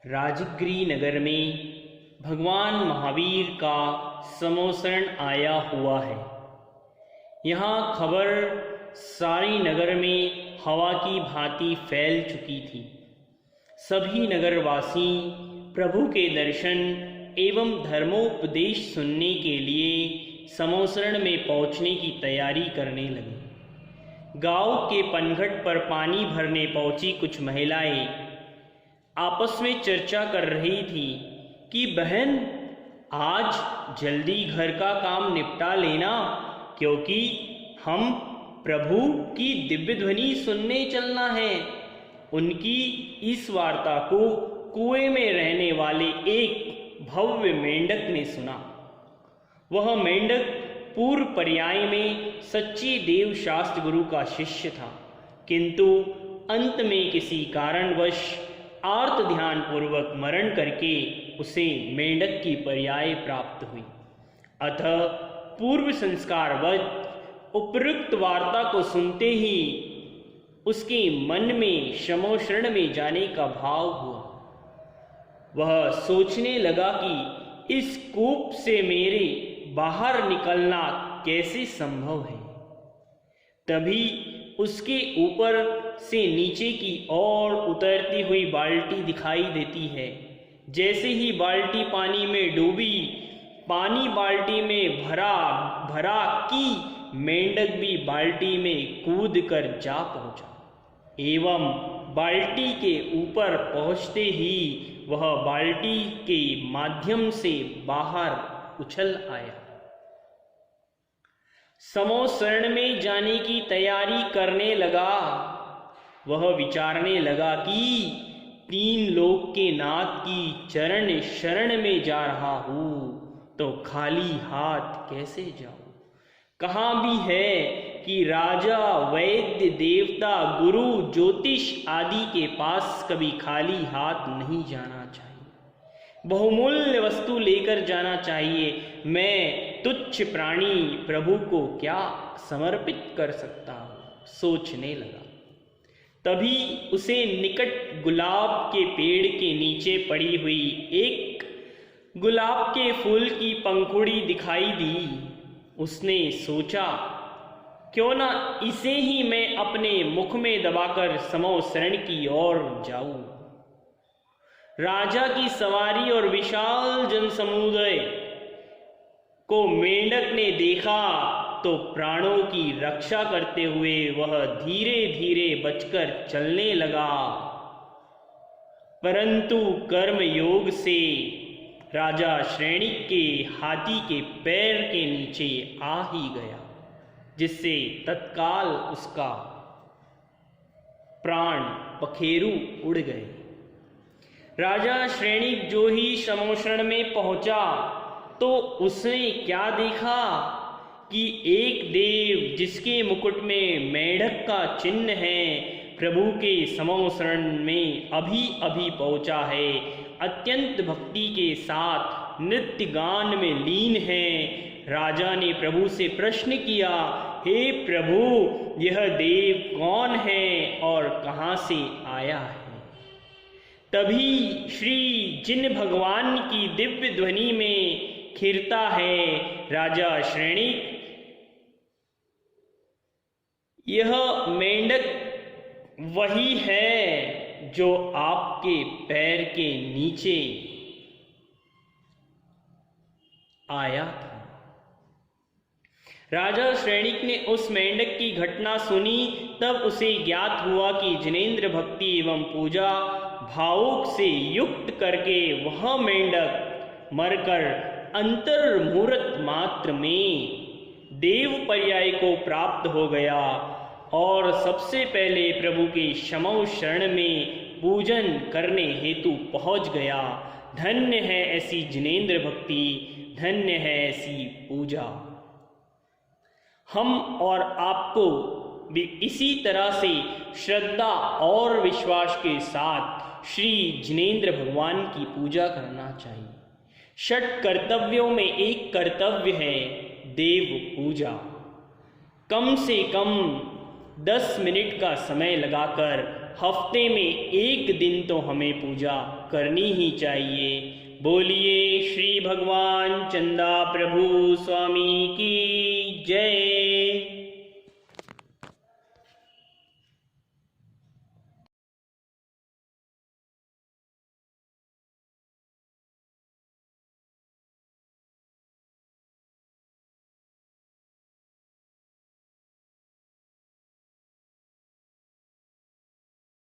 राजगिरी नगर में भगवान महावीर का समोसरण आया हुआ है। यहाँ खबर सारे नगर में हवा की भांति फैल चुकी थी। सभी नगरवासी प्रभु के दर्शन एवं धर्मोपदेश सुनने के लिए समोसरण में पहुँचने की तैयारी करने लगे। गांव के पनघट पर पानी भरने पहुंची कुछ महिलाएं आपस में चर्चा कर रही थी कि बहन, आज जल्दी घर का काम निपटा लेना, क्योंकि हम प्रभु की दिव्य ध्वनि सुनने चलना है। उनकी इस वार्ता को कुएं में रहने वाले एक भव्य मेंढक ने सुना। वह मेंढक पूर्व पर्याय में सच्चे देव शास्त्र गुरु का शिष्य था, किंतु अंत में किसी कारणवश आर्त ध्यान पूर्वक मरण करके उसे मेंढक की पर्याय प्राप्त हुई। अतः पूर्व संस्कारवश उपयुक्त वार्ता को सुनते ही उसके मन में समोसरण में जाने का भाव हुआ। वह सोचने लगा कि इस कूप से मेरे बाहर निकलना कैसे संभव है। तभी उसके ऊपर से नीचे की ओर उतरती हुई बाल्टी दिखाई देती है। जैसे ही बाल्टी पानी में डूबी, पानी बाल्टी में भरा कि मेंढक भी बाल्टी में कूद कर जा पहुंचा एवं बाल्टी के ऊपर पहुंचते ही वह बाल्टी के माध्यम से बाहर उछल आया। समोसरण में जाने की तैयारी करने लगा। वह विचारने लगा कि 3 लोक के नाथ की चरण शरण में जा रहा हूं तो खाली हाथ कैसे जाऊं। कहाँ भी है कि राजा, वैद्य, देवता, गुरु, ज्योतिष आदि के पास कभी खाली हाथ नहीं जाना चाहिए। बहुमूल्य वस्तु लेकर जाना चाहिए। मैं तुच्छ प्राणी प्रभु को क्या समर्पित कर सकता हूँ, सोचने लगा। तभी उसे निकट गुलाब के पेड़ के नीचे पड़ी हुई एक गुलाब के फूल की पंखुड़ी दिखाई दी। उसने सोचा, क्यों ना इसे ही मैं अपने मुख में दबाकर समोसरण की ओर जाऊं। राजा की सवारी और विशाल जनसमुदाय को मेंढक ने देखा तो प्राणों की रक्षा करते हुए वह धीरे धीरे बचकर चलने लगा, परंतु कर्म योग से राजा श्रेणिक के हाथी के पैर के नीचे आ ही गया, जिससे तत्काल उसका प्राण पखेरु उड़ गए। राजा श्रेणिक जो ही समोसरण में पहुंचा तो उसने क्या देखा कि एक देव जिसके मुकुट में मेंढक का चिन्ह है, प्रभु के समोसरण में अभी अभी पहुंचा है। अत्यंत भक्ति के साथ नृत्य गान में लीन है। राजा ने प्रभु से प्रश्न किया, हे प्रभु, यह देव कौन है और कहाँ से आया है। तभी श्री जिन भगवान की दिव्य ध्वनि में खिरता है, राजा श्रेणिक, यह मेंढक वही है जो आपके पैर के नीचे आया था। राजा श्रेणिक ने उस मेंढक की घटना सुनी, तब उसे ज्ञात हुआ कि जिनेंद्र भक्ति एवं पूजा भावुक से युक्त करके वह मेंढक मरकर अंतर्मुहूर्त मात्र में देव पर्याय को प्राप्त हो गया और सबसे पहले प्रभु के समोसरण में पूजन करने हेतु पहुंच गया। धन्य है ऐसी जिनेंद्र भक्ति, धन्य है ऐसी पूजा। हम और आपको भी इसी तरह से श्रद्धा और विश्वास के साथ श्री जिनेंद्र भगवान की पूजा करना चाहिए। 6 कर्तव्यों में एक कर्तव्य है देव पूजा। कम से कम 10 मिनट का समय लगाकर हफ्ते में एक दिन तो हमें पूजा करनी ही चाहिए। बोलिए श्री भगवान चंदा प्रभु स्वामी की जय।